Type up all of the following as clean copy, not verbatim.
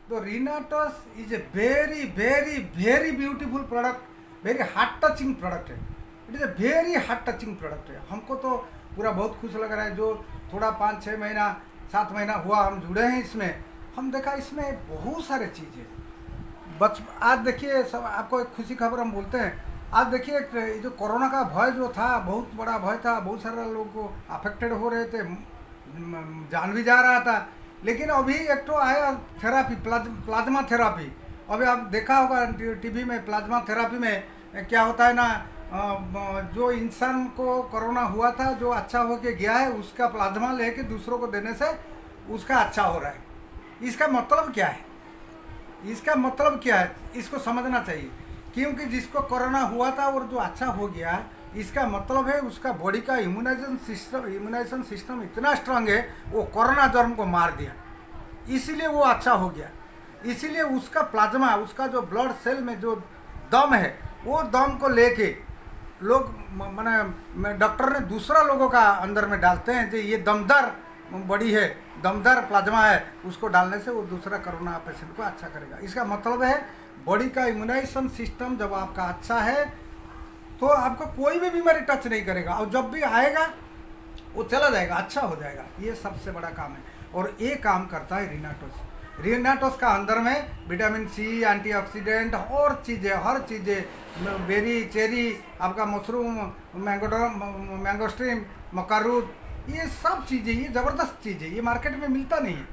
तो Rhinatos is a very very very beautiful product, very heart touching product है। It is a very heart touching product है। हमको तो पूरा बहुत खुश लग रहा है। जो थोड़ा 5-6 महीना 7 महीना हुआ हम जुड़े हैं इसमें, हम देखा इसमें बहुत सारे चीज़ें आज देखिए सब आपको एक खुशी खबर हम बोलते हैं। आज देखिए जो कोरोना का भय जो था, बहुत बड़ा भय था, बहुत सारे लोग को अफेक्टेड हो रहे थे, जान भी जा रहा था। लेकिन अभी एक तो आया थेरापी, प्लाज्मा थेरापी। अभी आप देखा होगा टीवी में, प्लाज्मा थेरापी में क्या होता है ना, जो इंसान को कोरोना हुआ था, जो अच्छा होके गया है, उसका प्लाज्मा लेके दूसरों को देने से उसका अच्छा हो रहा है। इसका मतलब क्या है? इसका मतलब क्या है, इसको समझना चाहिए। क्योंकि जिसको कोरोना हुआ था और जो अच्छा हो गया, इसका मतलब है उसका बॉडी का इम्यूनाइजेशन सिस्टम इतना स्ट्रांग है, वो कोरोना जर्म को मार दिया, इसीलिए वो अच्छा हो गया। इसीलिए उसका प्लाज्मा, उसका जो ब्लड सेल में जो दम है, वो दम को लेके लोग मैंने डॉक्टर ने दूसरा लोगों का अंदर में डालते हैं जो ये दमदार बॉडी है, दमदार प्लाज्मा है, उसको डालने से वो दूसरा कोरोना पेशेंट को अच्छा करेगा। इसका मतलब है बॉडी का इम्यूनाइजेशन सिस्टम जब आपका अच्छा है तो आपको कोई भी बीमारी टच नहीं करेगा, और जब भी आएगा वो चला जाएगा, अच्छा हो जाएगा। ये सबसे बड़ा काम है, और ये काम करता है Rhinatos। Rhinatos का अंदर में विटामिन सी, एंटीऑक्सीडेंट और चीज़ें, हर चीज़ें, बेरी, चेरी, आपका मशरूम, मैंगोस्ट्रीम, मकारूद, ये सब चीज़ें, ये ज़बरदस्त चीज़ है। ये मार्केट में मिलता नहीं है।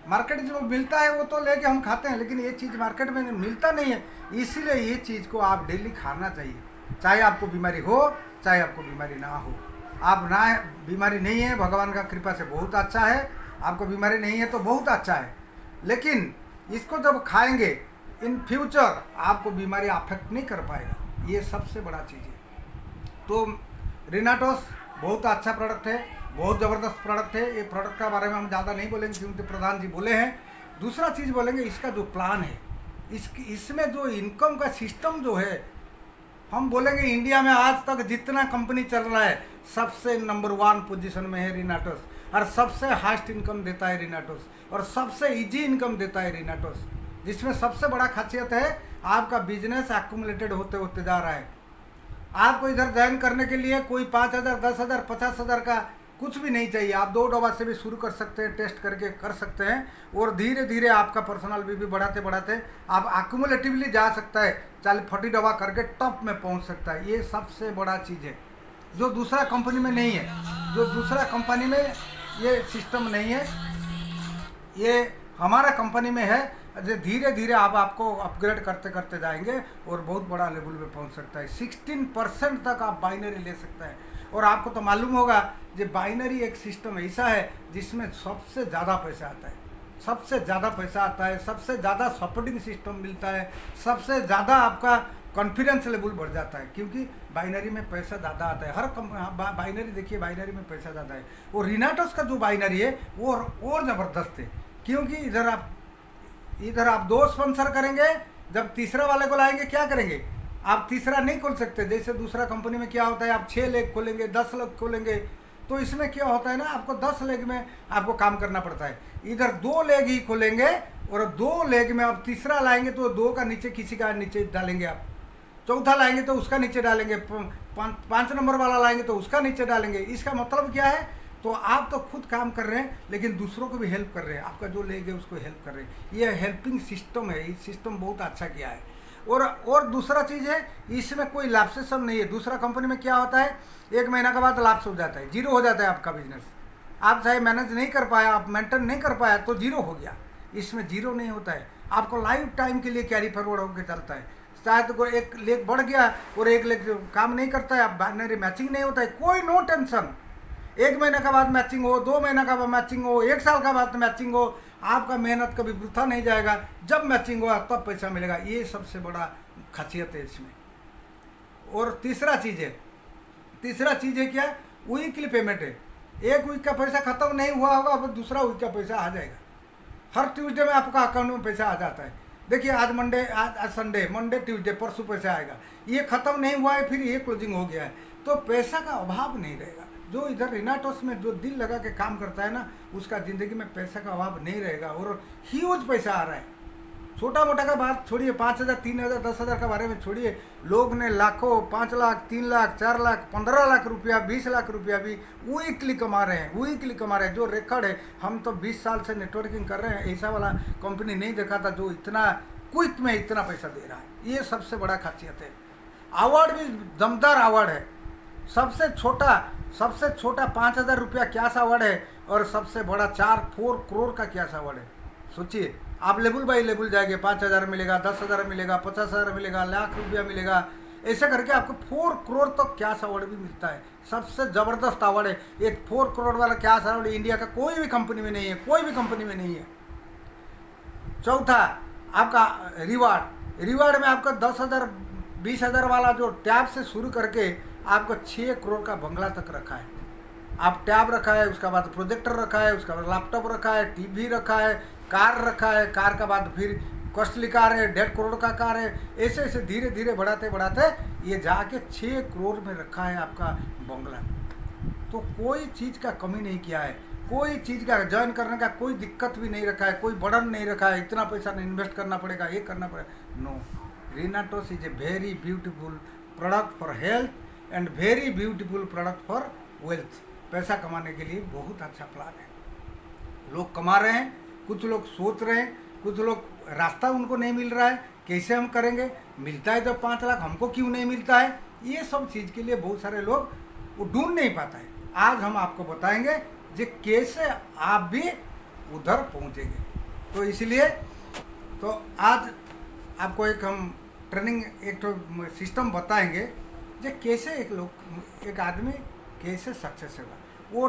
मार्केट जो मिलता है वो तो लेके हम खाते हैं, लेकिन ये चीज़ मार्केट में मिलता नहीं है। इसीलिए ये चीज़ को आप डेली खाना चाहिए, चाहे आपको बीमारी हो, चाहे आपको बीमारी ना हो। आप ना बीमारी नहीं है, भगवान का कृपा से बहुत अच्छा है। आपको बीमारी नहीं है तो बहुत अच्छा है, लेकिन इसको जब खाएंगे इन फ्यूचर आपको बीमारी अफेक्ट नहीं कर पाएगा। ये सबसे बड़ा चीज़ है। तो Rhinatos बहुत अच्छा प्रोडक्ट है, बहुत ज़बरदस्त प्रोडक्ट है। ये प्रोडक्ट का बारे में हम ज़्यादा नहीं बोलेंगे क्योंकि प्रधान जी बोले हैं। दूसरा चीज़ बोलेंगे, इसका जो प्लान है, इसमें जो इनकम का सिस्टम जो है, हम बोलेंगे इंडिया में आज तक जितना कंपनी चल रहा है सबसे नंबर 1 पोजीशन में है Rhinatos, और सबसे हाईएस्ट इनकम देता है Rhinatos, और सबसे इजी इनकम देता है Rhinatos। जिसमें सबसे बड़ा खासियत है आपका बिजनेस एक्यूमुलेटेड होते होते जा रहा है। आपको इधर ज्वाइन करने के लिए कोई 5,000, 10,000, 50,000 का कुछ भी नहीं चाहिए। आप 2 डब्बा से भी शुरू कर सकते हैं, टेस्ट करके कर सकते हैं, और धीरे धीरे आपका पर्सनल भी बढ़ाते बढ़ाते आप एक्यूमुलेटिवली जा सकता है, 40-40 डब्बा करके टॉप में पहुंच सकता है। ये सबसे बड़ा चीज़ है जो दूसरा कंपनी में नहीं है। जो दूसरा कंपनी में ये सिस्टम नहीं है, ये हमारा कंपनी में है। धीरे धीरे आपको अपग्रेड करते करते जाएंगे और बहुत बड़ा लेवल पे पहुंच सकता है। 16% तक आप बाइनरी ले सकता है। और आपको तो मालूम होगा कि बाइनरी एक सिस्टम ऐसा है जिसमें सबसे ज़्यादा पैसा आता है, सबसे ज़्यादा पैसा आता है, सबसे ज़्यादा सपोर्टिंग सिस्टम मिलता है, सबसे ज़्यादा आपका कॉन्फिडेंस लेवल बढ़ जाता है, क्योंकि बाइनरी में पैसा ज़्यादा आता है। हर बाइनरी देखिए, बाइनरी में पैसा ज़्यादा है। और Rhinatos का जो बाइनरी है वो और ज़बरदस्त है, क्योंकि इधर आप 2 स्पॉन्सर करेंगे, जब तीसरा वाले को लाएंगे क्या करेंगे, आप तीसरा नहीं खोल सकते। जैसे दूसरा कंपनी में क्या होता है, आप 6 लेग खोलेंगे, 10 लेग खोलेंगे, तो इसमें क्या होता है ना, आपको 10 लेग में आपको काम करना पड़ता है। इधर 2 लेग ही खोलेंगे, और 2 लेग में आप तीसरा लाएंगे तो 2 का नीचे किसी का नीचे डालेंगे, आप चौथा लाएंगे तो उसका नीचे डालेंगे, 5 नंबर वाला लाएंगे तो उसका नीचे डालेंगे। इसका मतलब क्या है, तो आप तो खुद काम कर रहे हैं लेकिन दूसरों को भी हेल्प कर रहे हैं, आपका जो लेग है उसको हेल्प कर रहे हैं। ये हेल्पिंग सिस्टम है, ये सिस्टम बहुत अच्छा किया है। और दूसरा चीज़ है, इसमें कोई लैप्सेशन नहीं है। दूसरा कंपनी में क्या होता है, 1 महीना के बाद लैप्स हो जाता है, जीरो हो जाता है आपका बिजनेस। आप चाहे मैनेज नहीं कर पाया, आप मेंटेन नहीं कर पाया तो जीरो हो गया। इसमें जीरो नहीं होता है, आपको लाइफ टाइम के लिए कैरी फॉरवर्ड होकर चलता है। शायद तो एक लेग बढ़ गया और एक लेग काम नहीं करता है, आप बाइनरी मैचिंग नहीं होता है, कोई नो टेंशन। 1 महीने के बाद मैचिंग हो, 2 महीने का बाद मैचिंग हो, 1 साल का बाद मैचिंग हो, आपका मेहनत कभी वृथा नहीं जाएगा। जब मैचिंग होगा तब पैसा मिलेगा। ये सबसे बड़ा खासियत है इसमें। और तीसरा चीज़ है क्या, वीकली पेमेंट है। 1 वीक का पैसा खत्म नहीं हुआ होगा, अब दूसरा वीक का पैसा आ जाएगा। हर ट्यूसडे में आपका अकाउंट में पैसा आ जाता है। देखिए आज मंडे, आज संडे, मंडे ट्यूसडे, परसों पैसा आएगा। ये खत्म नहीं हुआ है, फिर ये क्लोजिंग हो गया है, तो पैसा का अभाव नहीं रहेगा। जो इधर रिनाटोस में जो दिल लगा के काम करता है ना, उसका ज़िंदगी में पैसा का अभाव नहीं रहेगा और ह्यूज पैसा आ रहा है। छोटा मोटा का बात छोड़िए, 5,000, 3,000, 10,000 का बारे में छोड़िए, लोग ने लाखों, 5 लाख, 3 लाख, 4 लाख, 15 लाख रुपया, 20 लाख रुपया भी वीकली कमा रहे हैं, वीकली कमा रहे हैं। जो रिकॉर्ड है, हम तो 20 साल से नेटवर्किंग कर रहे हैं, ऐसा वाला कंपनी नहीं देखा था जो इतना क्विक में इतना पैसा दे रहा है। ये सबसे बड़ा खासियत है। अवार्ड भी दमदार अवार्ड है। सबसे छोटा 5,000 रुपया कैश अवार्ड है और सबसे बड़ा 4 करोड़ का कैश अवार्ड है। सोचिए, आप लेवल बाई लेवल जाएंगे, 5,000 मिलेगा, 10,000 मिलेगा, 50,000 मिलेगा, लाख रुपया मिलेगा, ऐसे करके आपको 4 करोड़ तक तो कैश अवार्ड भी मिलता है। सबसे ज़बरदस्त अवार्ड है। एक 4 करोड़ वाला कैश अवार्ड इंडिया का कोई भी कंपनी में नहीं है, कोई भी कंपनी में नहीं है। चौथा, आपका रिवार्ड में आपका 10,000, 20,000 वाला जो टैब से शुरू करके आपको 6 करोड़ का बंगला तक रखा है। आप टैब रखा है, उसका बाद प्रोजेक्टर रखा है, उसका बाद लैपटॉप रखा है, टीवी रखा है, कार रखा है, कार का बाद फिर कॉस्टली कार है, 1.5 करोड़ का कार है। ऐसे ऐसे धीरे धीरे बढ़ाते बढ़ाते ये जाके 6 करोड़ में रखा है आपका बंगला। तो कोई चीज़ का कमी नहीं किया है, कोई चीज़ का ज्वाइन करने का कोई दिक्कत भी नहीं रखा है, कोई बर्डन नहीं रखा है, इतना पैसा इन्वेस्ट करना पड़ेगा, ये करना पड़ेगा। नो, रिनाटोस is a very beautiful product for health and very beautiful product for wealth. पैसा कमाने के लिए बहुत अच्छा प्लान है। लोग कमा रहे हैं, कुछ लोग सोच रहे हैं, कुछ लोग रास्ता उनको नहीं मिल रहा है, कैसे हम करेंगे, मिलता है जब 5 लाख हमको क्यों नहीं मिलता है। ये सब चीज़ के लिए बहुत सारे लोग वो ढूंढ नहीं पाता है। आज हम आपको बताएंगे कि कैसे आप भी उधर पहुंचेंगे। तो इसलिए तो आज आपको एक हम ट्रेनिंग, एक तो सिस्टम बताएंगे जो कैसे एक आदमी कैसे सक्सेस होगा। वो